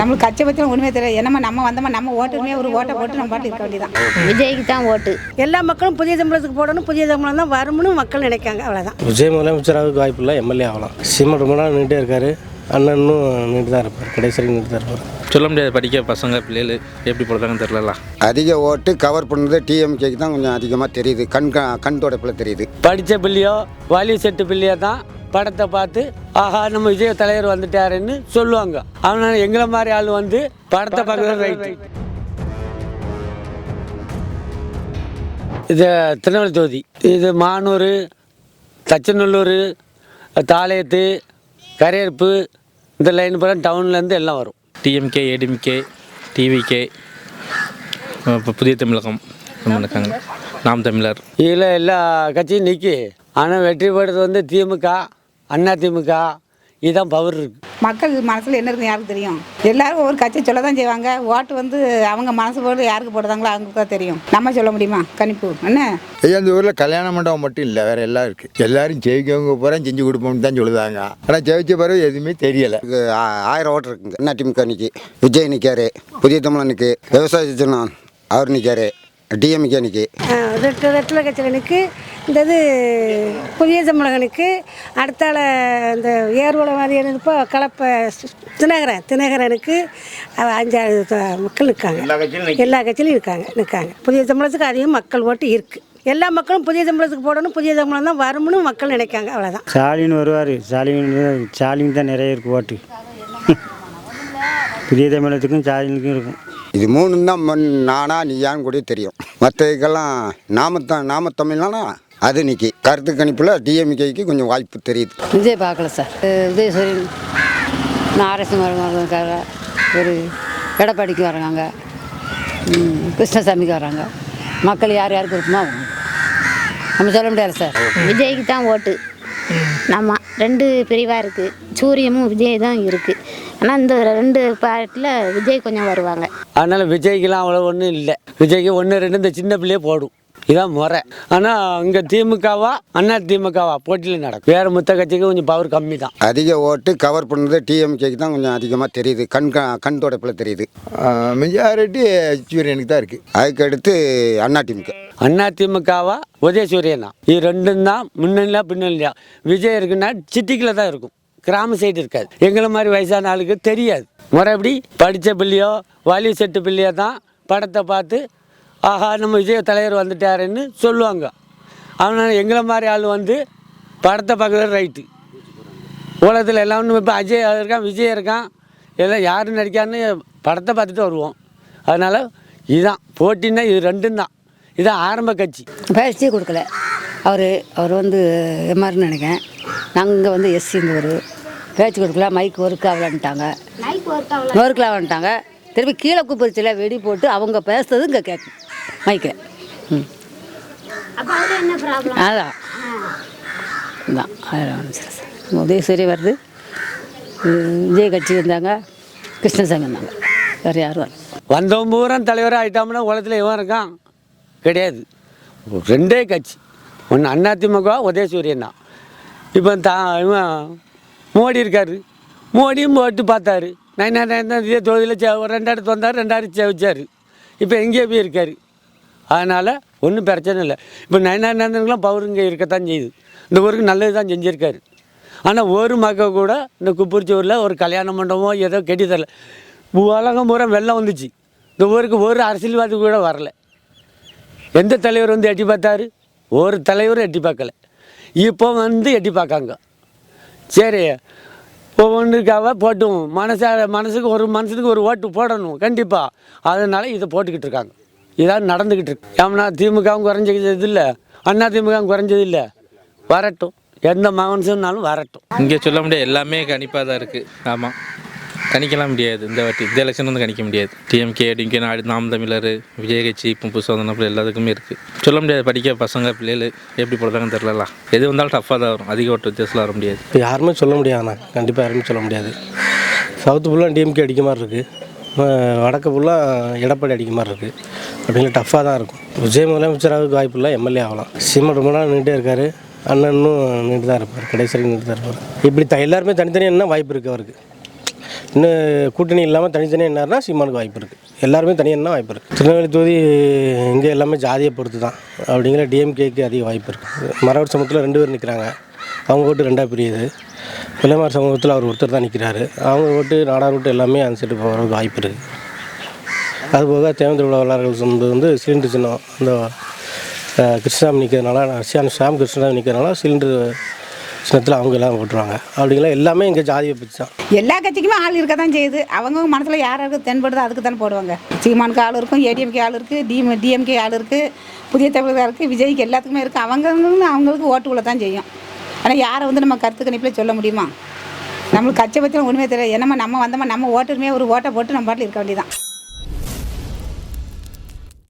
நம்மளுக்கு கட்சியை பற்றி ஒன்றுமே தெரியாது. என்னமா நம்ம வந்தோமா நம்ம ஓட்டுமே ஒரு ஓட்டை போட்டு நம்ம பாட்டு இருக்க வேண்டியதான். விஜய்க்கு தான் ஓட்டு. எல்லா மக்களும் புதிய சம்பளத்துக்கு போடணும், புதிய சம்பளம் தான் வரும்னு மக்கள் நினைக்காங்க, அவ்வளோதான். விஜய் முதலமைச்சராக வாய்ப்பு இல்லை, எம்எல்ஏ ஆகலாம். சீமான் ரொம்ப நாள் நின்றுட்டே இருக்காரு, அண்ணனும் நின்று தான் இருப்பார், கடைசி வரைக்கும் நின்று தான் இருப்பார். சொல்ல முடியாது, படிக்க பசங்க பிள்ளைகள் எப்படி போடுறாங்கன்னு தெரியல. அதிக ஓட்டு கவர் பண்ணுறது டிஎம்கேக்கு தான் கொஞ்சம் அதிகமாக தெரியுது, கண் தொடப்பில் தெரியுது. படித்த பிள்ளையோ வலி செட்டு பிள்ளையோ தான் படத்தை பார்த்து ஆஹா நம்ம விஜய் தலைவர் வந்துட்டாருன்னு சொல்லுவாங்க. அவனால எங்களை மாதிரி ஆள் வந்து படத்தை பார்க்குறது ரைட்டு. இது திருநெல்வேலி தொகுதி, இது மானூர், தச்சநல்லூர், தாளையத்து, கரையறுப்பு, இந்த லைன் பூரா டவுன்லேருந்து எல்லாம் வரும். டிஎம்கே, ஏடிஎம்கே, டிவிகே, இப்போ புதிய தமிழகம் இருக்காங்க, நாம் தமிழர், இதில் எல்லா கட்சியும் நிற்கி. ஆனால் வெற்றி பெறுறது வந்து திமுக, அண்ணா திமுக, இதுதான் பவர் இருக்குது. மக்கள் மனசில் என்ன இருக்குன்னு யாருக்கு தெரியும்? எல்லாரும் ஒரு கட்சி சொல்ல தான் செய்வாங்க. ஓட்டு வந்து அவங்க மனசு போட்டு யாருக்கு போடுறாங்களோ அவங்களுக்கு தான் தெரியும். நம்ம சொல்ல முடியுமா கணிப்பு என்ன? ஐயா, இந்த ஊரில் கல்யாண மண்டபம் மட்டும் இல்லை, வேறு எல்லாம் இருக்குது. எல்லாரும் ஜெயிக்கவங்க பூரா செஞ்சு கொடுப்போம்னு தான் சொல்லுதாங்க. ஆனால் ஜெயிச்ச பிறகு எதுவுமே தெரியலை. 1000 ஓட்டு இருக்குங்க. அண்ணா திமுக நிற்கி, விஜய் நிற்காரு, புதிய தமிழன் நிற்கு, விவசாய சின்னம் அவர் நிற்காரு, டிஎம்கே நிற்கி, ரெட்டில் கட்சிகளுக்கு இந்த இது புதிய சம்பளங்களுக்கு அடுத்தால இந்த ஏர்வலை மாதிரி இப்போ கலப்பை தினகரனுக்கு 5-6 மக்கள் இருக்காங்க. எல்லா கட்சியிலும் நிற்காங்க. புதிய சம்பளத்துக்கு அதிகம் மக்கள் ஓட்டு இருக்குது. எல்லா மக்களும் புதிய சம்பளத்துக்கு போடணும், புதிய சம்பளம் தான் வரும்னு மக்கள் நினைக்காங்க, அவ்வளோதான். ஸ்டாலின் வருவார், ஸ்டாலின் தான் நிறைய இருக்குது ஓட்டு. புதிய தமிழத்துக்கும் ஸ்டாலினுக்கும் இருக்கும். இது 3 தான் நானா நீயான்னு கூட தெரியும். மற்றதுக்கெல்லாம் நாம தமிழ்னா அது நிற்கி. கருத்து கணிப்பில் டிஎம்கேக்கு கொஞ்சம் வாய்ப்பு தெரியுது. விஜய் பார்க்கல சார். விஜய் சொல்லி நாரசிம்ம இருக்காங்க, ஒரு எடப்பாடிக்கு வர்றாங்க, கிருஷ்ணசாமிக்கு வர்றாங்க. மக்கள் யாருக்கு இருக்குமோ நம்ம சொல்ல முடியாது சார். விஜய்க்கு தான் ஓட்டு. நம்ம 2 பிரிவாக இருக்குது, சூரியமும் விஜய் தான் இருக்குது. ஆனால் இந்த 2 பார்ட்டில் விஜய் கொஞ்சம் வருவாங்க. அதனால் விஜய்க்கெலாம் அவ்வளோ ஒன்றும் இல்லை. விஜய்க்கு 1-2 இந்த சின்ன பிள்ளையே போடும், இதான் முறை. ஆனால் இங்கே திமுகவா அண்ணா திமுகவா போட்டியில் நடக்கும். வேறு மொத்த கட்சிக்கு கொஞ்சம் பவர் கம்மி தான். அதிக ஓட்டு கவர் பண்ணுறது டிஎம்கேக்கு தான் கொஞ்சம் அதிகமாக தெரியுது, கண் தொடப்பில் தெரியுது. மெஜாரிட்டி சூரியனுக்கு தான் இருக்குது. அதுக்கு அடுத்து அண்ணா திமுக. அண்ணா திமுகவா உதயசூரியனா, இது 2 தான் முன்னணியா பின்னணியா. விஜய் இருக்குன்னா சிட்டிக்குள்ள தான் இருக்கும், கிராம சைடு இருக்காது. எங்களை மாதிரி வயசான ஆளுக்கு தெரியாது. முறைப்படி படித்த பிள்ளையோ வலி செட்டு பிள்ளையோ தான் படத்தை பார்த்து ஆஹா நம்ம விஜய் தலைவர் வந்துட்டாருன்னு சொல்லுவாங்க. அவனால எங்களை மாதிரி ஆள் வந்து படத்தை பார்க்குறது ரைட்டு. உலகத்தில் எல்லாம் இப்போ அஜய் இருக்கான், விஜய் இருக்கான், எல்லாம் யார் நடிக்கான்னு படத்தை பார்த்துட்டு வருவோம். அதனால் இதுதான் போட்டின்னா இது 2 தான். இதான் ஆரம்ப கட்சி. பேசியே கொடுக்கல அவர் வந்து எம்ஆர்னு நினைக்கிறேன். நாங்கள் வந்து எஸ்சின்னு ஒரு பேச்சு கொடுக்கல. மைக் ஒர்க் ஆகலான்ட்டாங்க, ஒர்க் ஆகலான்ட்டாங்க. திருப்பி கீழே கூப்பிடுச்சில் வெடி போட்டு அவங்க பேசுறது இங்கே கேட்கும் மைக்கில். அதான் உதயசூரி வருது, விஜய் கட்சி வந்தாங்க, கிருஷ்ணசாமி வந்தாங்க, வேறு யாரும் வரல. வந்தவன் பூரா தலைவராக ஆகிட்டோம்னா உலகத்தில் இவன் இருக்கான் கிடையாது. 2 கட்சி, ஒன்று அண்ணா திமுக, உதயசூரியன் தான். இப்போ இவன் மோடி இருக்கார், மோடியும் போட்டு பார்த்தாரு. 99 இதே தொகுதியில் 2 இடத்து வந்தார், 2 ஜெயிச்சார். இப்போ எங்கேயே போய் இருக்கார். அதனால் ஒன்றும் பிரச்சனை இல்லை. இப்போ 99 பவர் இங்கே இருக்கத்தான் செய்யுது. இந்த ஊருக்கு நல்லது தான் செஞ்சுருக்காரு. ஆனால் ஒரு மக்கள் கூட இந்த குப்பூர்ச்சூரில் ஒரு கல்யாண மண்டபமோ ஏதோ கட்டி தரல. உலகம் பூரா வெள்ளம் வந்துச்சு, இந்த ஊருக்கு ஒரு அரசியல்வாதி கூட வரல. எந்த தலைவர் வந்து எட்டி பார்த்தாரு? ஒரு தலைவரும் எட்டி பார்க்கல. இப்போ வந்து எட்டி பார்க்காங்க. சரி ஒவ்வொன்றுக்காக போட்டும் மனசுக்கு ஒரு மனசுக்கு ஒரு ஓட்டு போடணும் கண்டிப்பாக. அதனால் இதை போட்டுக்கிட்டு இருக்காங்க. இதான் நடந்துக்கிட்டு இருக்கு. ஏன்னா திமுகவும் குறைஞ்சது இல்லை, அண்ணா திமுகவும் குறைஞ்சது இல்லை. வரட்டும், எந்த மகன்ஸுனாலும் வரட்டும். இங்கே சொல்ல முடியாது, எல்லாமே கணிப்பாக தான் இருக்குது. ஆமாம், கணிக்கலாம் முடியாது. இந்த எலெக்ஷன் வந்து கணிக்க முடியாது. டிஎம்கே, ஏடிஎம்கே, நாம் தமிழர், விஜய் கட்சி இப்போ புதுசாக எல்லாத்துக்குமே இருக்குது. சொல்ல முடியாது, படிக்க பசங்க பிள்ளைகள் எப்படி போடுறாங்கன்னு தெரியல. எது வந்தாலும் டஃப்பாக தான் வரும், அதிக ஓட்டு வித்தியாசத்தில் வர முடியாது. இப்போ யாருமே சொல்ல முடியாதுண்ணா, கண்டிப்பாக யாருமே சொல்ல முடியாது. சவுத்து ஃபுல்லாக டிஎம்கே அடிக்க மாதிரி இருக்குது, வடக்கு ஃபுல்லாக எடப்பாடி அடிக்க மாதிரி இருக்குது. அப்படிங்கிற டஃப்பாக தான் இருக்கும். விஜய் முதலமைச்சராக வாய்ப்பு இல்லை, எம்எல்ஏ ஆகலாம். சீமான் ரொம்ப நாள் நின்றுட்டே இருக்காரு, அண்ணனும் நின்று தான் இருப்பார், கடைசி வரைக்கும் நின்று தான் இருப்பார். இப்படி எல்லாருமே தனித்தனியாக என்ன வாய்ப்பு இருக்குது அவருக்கு. இன்னும் கூட்டணி இல்லாமல் தனித்தனியாக என்னார்னா சீமானுக்கு வாய்ப்பு இருக்குது. எல்லாருமே தனியாக வாய்ப்பு இருக்குது. திருநெல்வேலி தொகுதி இங்கே எல்லாமே ஜாதியை பொறுத்து தான் அப்படிங்கிற டிஎம்கேக்கு அதிக வாய்ப்பு இருக்குது. மரவர் சமூகத்தில் 2 பேர் நிற்கிறாங்க. அவங்க ஓட்டு 2ஆக பிரியுது. பிள்ளைமார் சமூகத்தில் அவர் ஒருத்தர் தான் நிற்கிறாரு. அவங்க ஓட்டு நாடார் ஓட்டு எல்லாமே அந்த சைடு போகிறதுக்கு வாய்ப்பு இருக்குது. அதுபோக தேவேந்திர உலகளாளர்கள் வந்து சிலிண்டர் சின்னம் அந்த கிருஷ்ணசாமி நிற்கிறதுனால ஷாம் கிருஷ்ணசாமி நிற்கிறதுனால சிலிண்டர் சின்னத்தில் அவங்க எல்லாம் போட்டுருவாங்க. அப்படிங்களா எல்லாமே இங்கே ஜாதியை பற்றி தான். எல்லா கட்சிக்குமே ஆள் இருக்க தான் செய்யுது. அவங்கவுங்க மனசில் யாராருக்கு தென்படுதோ அதுக்கு தானே போடுவாங்க. சீமானுக்கு ஆள் இருக்கும், ஏடிஎம்கே ஆள் இருக்குது, டிஎம்கே ஆள் இருக்குது, புதிய தமிழக இருக்குது, விஜய்க்கு எல்லாத்துக்குமே இருக்குது. அவங்களுக்கு ஓட்டுக்குள்ள தான் செய்யும். ஆனால் யாரை வந்து நம்ம கருத்து கணிப்பில் சொல்ல முடியுமா? நம்மளுக்கு கட்சியை பற்றி ஒன்றுமே தெரியாது. என்னம்மா நம்ம வந்தோமா நம்ம ஓட்டுமே ஒரு ஓட்டை போட்டு நம்ம பாட்டில் இருக்க வேண்டியதான்.